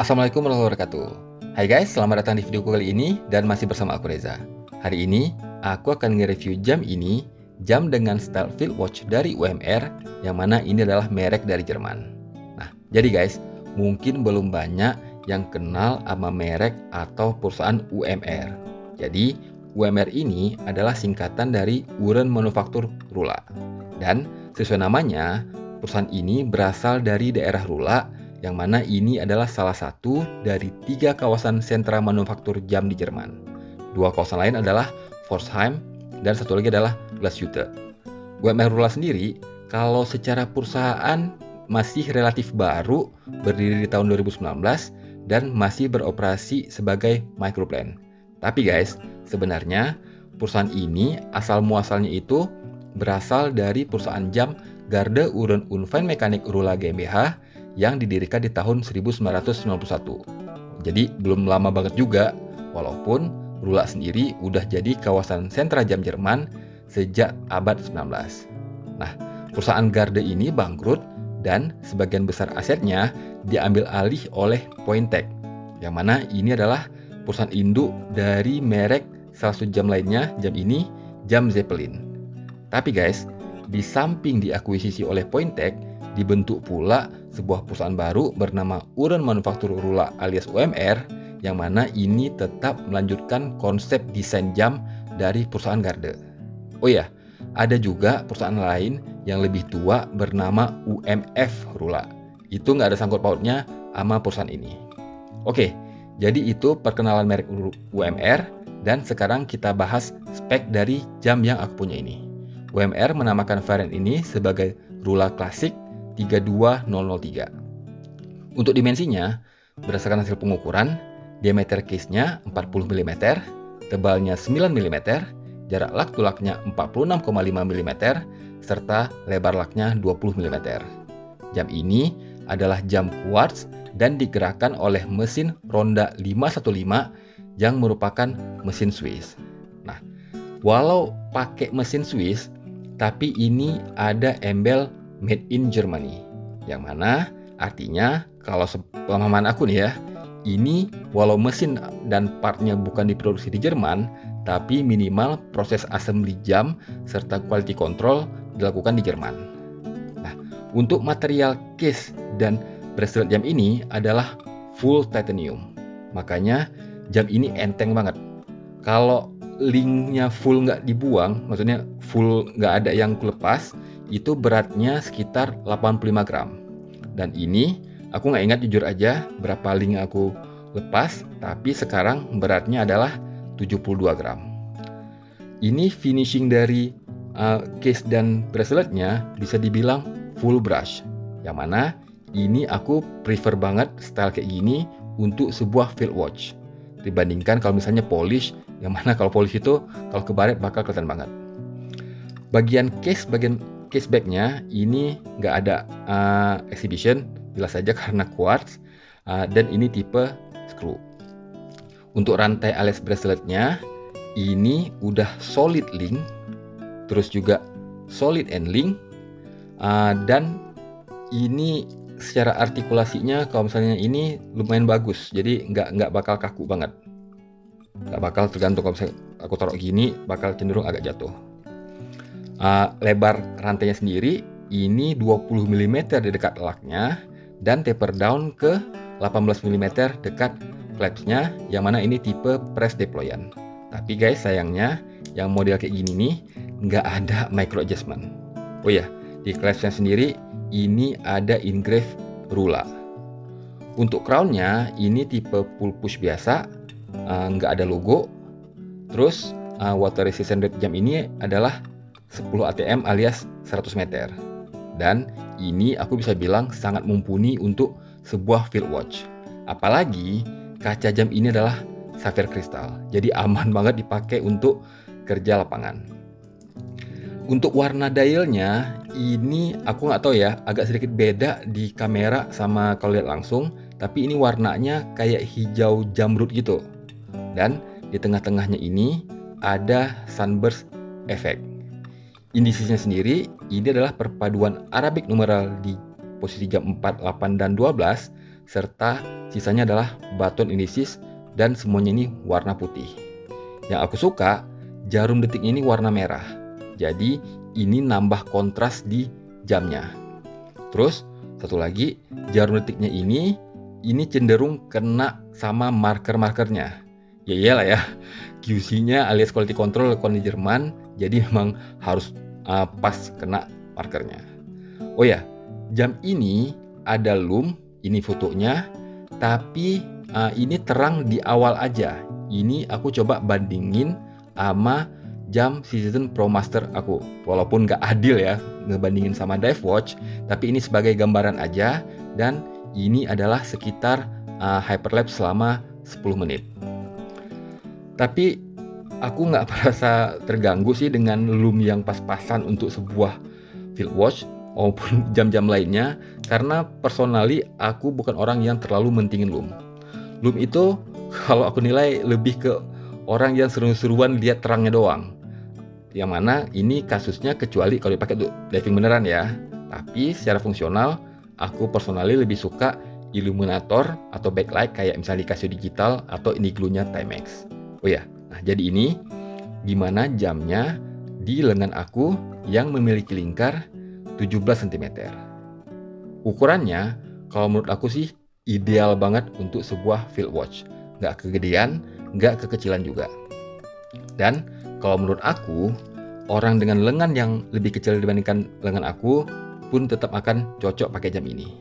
Assalamualaikum warahmatullahi wabarakatuh. Hai guys, selamat datang di videoku kali ini dan masih bersama aku Reza. Hari ini aku akan nge-review jam ini, jam dengan style field watch dari UMR, yang mana ini adalah merek dari Jerman. Nah, jadi guys, mungkin belum banyak yang kenal sama merek atau perusahaan UMR. Jadi, UMR ini adalah singkatan dari Uhren Manufaktur Rula. Dan sesuai namanya, perusahaan ini berasal dari daerah Rula, yang mana ini adalah salah satu dari 3 kawasan sentra manufaktur jam di Jerman. 2 kawasan lain adalah Pforzheim dan satu lagi adalah Glashütte. UMR Rula sendiri, kalau secara perusahaan masih relatif baru, berdiri di tahun 2019 dan masih beroperasi sebagai microplant. Tapi guys, sebenarnya perusahaan ini asal muasalnya itu berasal dari perusahaan jam Garde Uhren und Feinmechanik Rula GmbH yang didirikan di tahun 1991. Jadi belum lama banget juga, walaupun Rula sendiri udah jadi kawasan sentra jam Jerman sejak abad 19. Nah, perusahaan Garde ini bangkrut dan sebagian besar asetnya diambil alih oleh Pointec, yang mana ini adalah perusahaan induk dari merek salah satu jam lainnya, jam Zeppelin. Tapi guys, di samping diakuisisi oleh Pointec, dibentuk pula sebuah perusahaan baru bernama Uhren Manufaktur Rula alias UMR, yang mana ini tetap melanjutkan konsep desain jam dari perusahaan Garde. Oh ya, ada juga perusahaan lain yang lebih tua bernama UMF Rula. Itu nggak ada sangkut pautnya sama perusahaan ini. Oke, jadi itu perkenalan merek UMR, dan sekarang kita bahas spek dari jam yang aku punya ini. UMR menamakan varian ini sebagai Rula Classic 32003. Untuk dimensinya, berdasarkan hasil pengukuran, diameter case-nya 40 mm, tebalnya 9 mm, jarak lak to laknya 46,5 mm, serta lebar laknya 20 mm. Jam ini adalah jam quartz dan digerakkan oleh mesin Ronda 515 yang merupakan mesin Swiss. Nah, walau pakai mesin Swiss, tapi ini ada embel Made in Germany, yang mana artinya kalau sepemahaman aku nih ya, ini walau mesin dan partnya bukan diproduksi di Jerman, tapi minimal proses assembly jam serta quality control dilakukan di Jerman. Nah, untuk material case dan bracelet jam ini adalah full titanium, makanya jam ini enteng banget. Kalau linknya full nggak dibuang, maksudnya full nggak ada yang kulepas, itu beratnya sekitar 85 gram. Dan ini aku nggak ingat jujur aja berapa link aku lepas, tapi sekarang beratnya adalah 72 gram. Ini finishing dari case dan braceletnya bisa dibilang full brush, yang mana ini aku prefer banget style kayak gini untuk sebuah field watch dibandingkan kalau misalnya polish, yang mana kalau polish itu kalau kebaret bakal kelihatan banget. Bagian case backnya ini nggak ada exhibition, jelas saja karena quartz, dan ini tipe screw. Untuk rantai alias braceletnya ini udah solid link, terus juga solid end link, dan ini secara artikulasinya kalau misalnya ini lumayan bagus, jadi nggak bakal kaku banget, nggak bakal tergantung kalau misalnya aku taruh gini bakal cenderung agak jatuh. Lebar rantainya sendiri ini 20 mm di dekat laknya dan taper down ke 18 mm dekat clasp-nya, yang mana ini tipe press deployant. Tapi guys, sayangnya yang model kayak gini nih nggak ada micro adjustment. Oh ya, di clasp-nya sendiri ini ada engrave Rula. Untuk crown-nya ini tipe pull push biasa, nggak ada logo. Terus water resistant rate jam ini adalah 10 ATM alias 100 meter. Dan ini aku bisa bilang sangat mumpuni untuk sebuah field watch. Apalagi kaca jam ini adalah sapphire kristal, jadi aman banget dipakai untuk kerja lapangan. Untuk warna dialnya ini aku nggak tahu ya, agak sedikit beda di kamera sama kalau lihat langsung, tapi ini warnanya kayak hijau jamrut gitu. Dan di tengah-tengahnya ini ada sunburst effect. Indisinya sendiri ini adalah perpaduan Arabic numeral di posisi jam 4, 8, dan 12 serta sisanya adalah baton indices dan semuanya ini warna putih. Yang aku suka, jarum detiknya ini warna merah. Jadi ini nambah kontras di jamnya. Terus satu lagi, jarum detiknya ini cenderung kena sama marker-markernya. Ya iyalah ya, QC-nya alias quality control di Jerman, jadi memang harus pas kena markernya. Oh ya, jam ini ada lume, ini fotonya, tapi ini terang di awal aja. Ini aku coba bandingin sama jam Season Pro Master aku. Walaupun nggak adil ya ngebandingin sama Dive Watch, tapi ini sebagai gambaran aja, dan ini adalah sekitar hyperlapse selama 10 menit. Tapi aku nggak merasa terganggu sih dengan lume yang pas-pasan untuk sebuah field watch maupun jam-jam lainnya, karena personally aku bukan orang yang terlalu mentingin lume. Lume itu kalau aku nilai lebih ke orang yang seru-seruan lihat terangnya doang. Yang mana ini kasusnya kecuali kalau dipakai untuk diving beneran ya. Tapi secara fungsional aku personally lebih suka illuminator atau backlight kayak misalnya di Casio Digital atau ini glue-nya Timex. Oh ya, nah jadi ini gimana jamnya di lengan aku yang memiliki lingkar 17 cm. Ukurannya kalau menurut aku sih ideal banget untuk sebuah field watch. Nggak kegedean, nggak kekecilan juga. Dan kalau menurut aku, orang dengan lengan yang lebih kecil dibandingkan lengan aku pun tetap akan cocok pakai jam ini.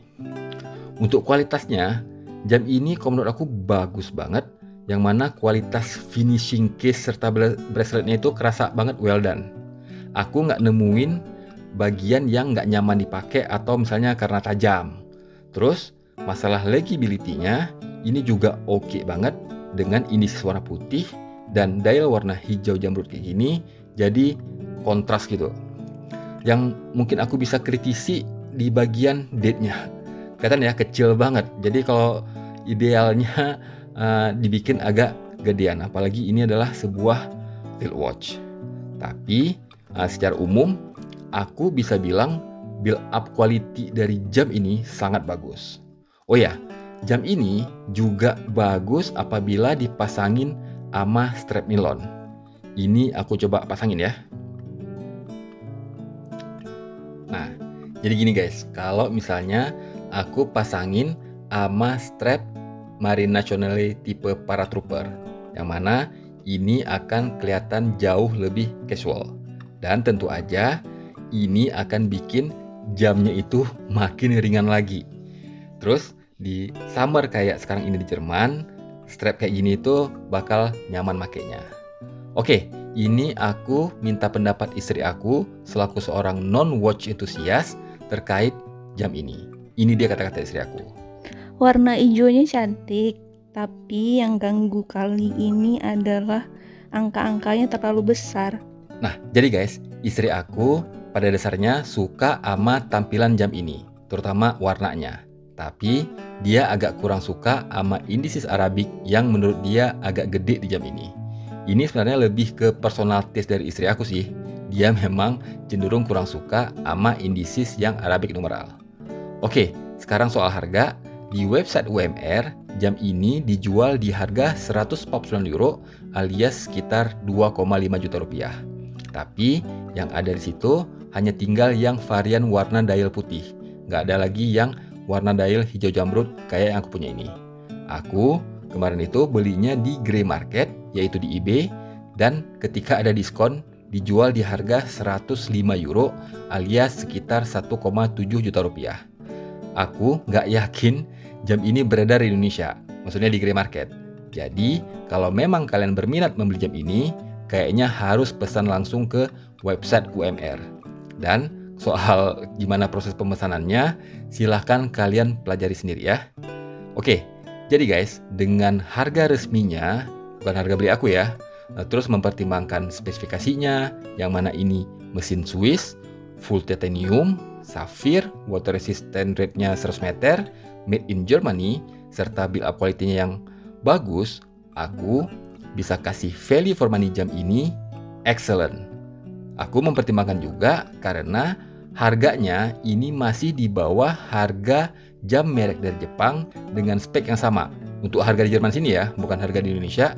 Untuk kualitasnya, jam ini kalau menurut aku bagus banget, yang mana kualitas finishing case serta braceletnya itu kerasa banget well done. Aku nggak nemuin bagian yang nggak nyaman dipakai atau misalnya karena tajam. Terus masalah legibility-nya ini juga oke banget dengan indices warna putih dan dial warna hijau jamrut kayak gini, jadi kontras gitu. Yang mungkin aku bisa kritisi di bagian date-nya. Kelihatan ya kecil banget. Jadi kalau idealnya dibikin agak gedean, apalagi ini adalah sebuah field watch. Tapi secara umum aku bisa bilang build up quality dari jam ini sangat bagus. Oh ya, jam ini juga bagus apabila dipasangin sama strap nilon. Ini aku coba pasangin ya. Nah, jadi gini guys, kalau misalnya aku pasangin sama strap Marine Nationale tipe Paratrooper, yang mana ini akan kelihatan jauh lebih casual. Dan tentu aja ini akan bikin jamnya itu makin ringan lagi. Terus di summer kayak sekarang ini di Jerman, strap kayak gini itu bakal nyaman makainya. Oke, ini aku minta pendapat istri aku selaku seorang non-watch enthusiast terkait jam ini. Ini dia kata-kata istri aku. Warna hijaunya cantik, tapi yang ganggu kali ini adalah angka-angkanya terlalu besar. Nah, jadi guys, istri aku pada dasarnya suka sama tampilan jam ini, terutama warnanya. Tapi dia agak kurang suka sama indices Arabic yang menurut dia agak gede di jam ini. Ini sebenarnya lebih ke personal taste dari istri aku sih. Dia memang cenderung kurang suka sama indices yang Arabic numeral. Oke, sekarang soal harga. Di website UMR, jam ini dijual di harga 149 euro alias sekitar 2,5 juta rupiah. Tapi yang ada di situ hanya tinggal yang varian warna dial putih. Nggak ada lagi yang warna dial hijau jamrut kayak yang aku punya ini. Aku kemarin itu belinya di grey market, yaitu di eBay, dan ketika ada diskon dijual di harga 105 euro alias sekitar 1,7 juta rupiah. Aku nggak yakin jam ini beredar di Indonesia, maksudnya di grey market. Jadi kalau memang kalian berminat membeli jam ini, kayaknya harus pesan langsung ke website UMR. Dan soal gimana proses pemesanannya, silahkan kalian pelajari sendiri ya. Oke, jadi guys, dengan harga resminya, bukan harga beli aku ya, terus mempertimbangkan spesifikasinya, yang mana ini mesin Swiss, full titanium, safir, water resistant rate-nya 100 meter, made in Germany, serta build up quality-nya yang bagus, aku bisa kasih value for money jam ini excellent. Aku mempertimbangkan juga karena harganya ini masih di bawah harga jam merek dari Jepang dengan spek yang sama. Untuk harga di Jerman sini ya, bukan harga di Indonesia.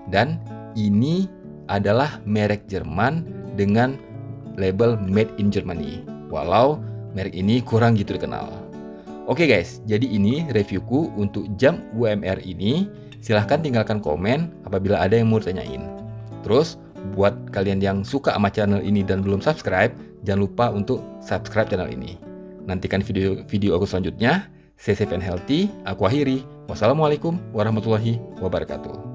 Dan ini adalah merek Jerman dengan label Made in Germany. Walau merek ini kurang gitu dikenal. Oke guys, jadi ini reviewku untuk jam UMR ini. Silahkan tinggalkan komen apabila ada yang mau tanyain. Terus, buat kalian yang suka sama channel ini dan belum subscribe, jangan lupa untuk subscribe channel ini. Nantikan video aku selanjutnya. Stay safe and healthy. Aku akhiri. Wassalamualaikum warahmatullahi wabarakatuh.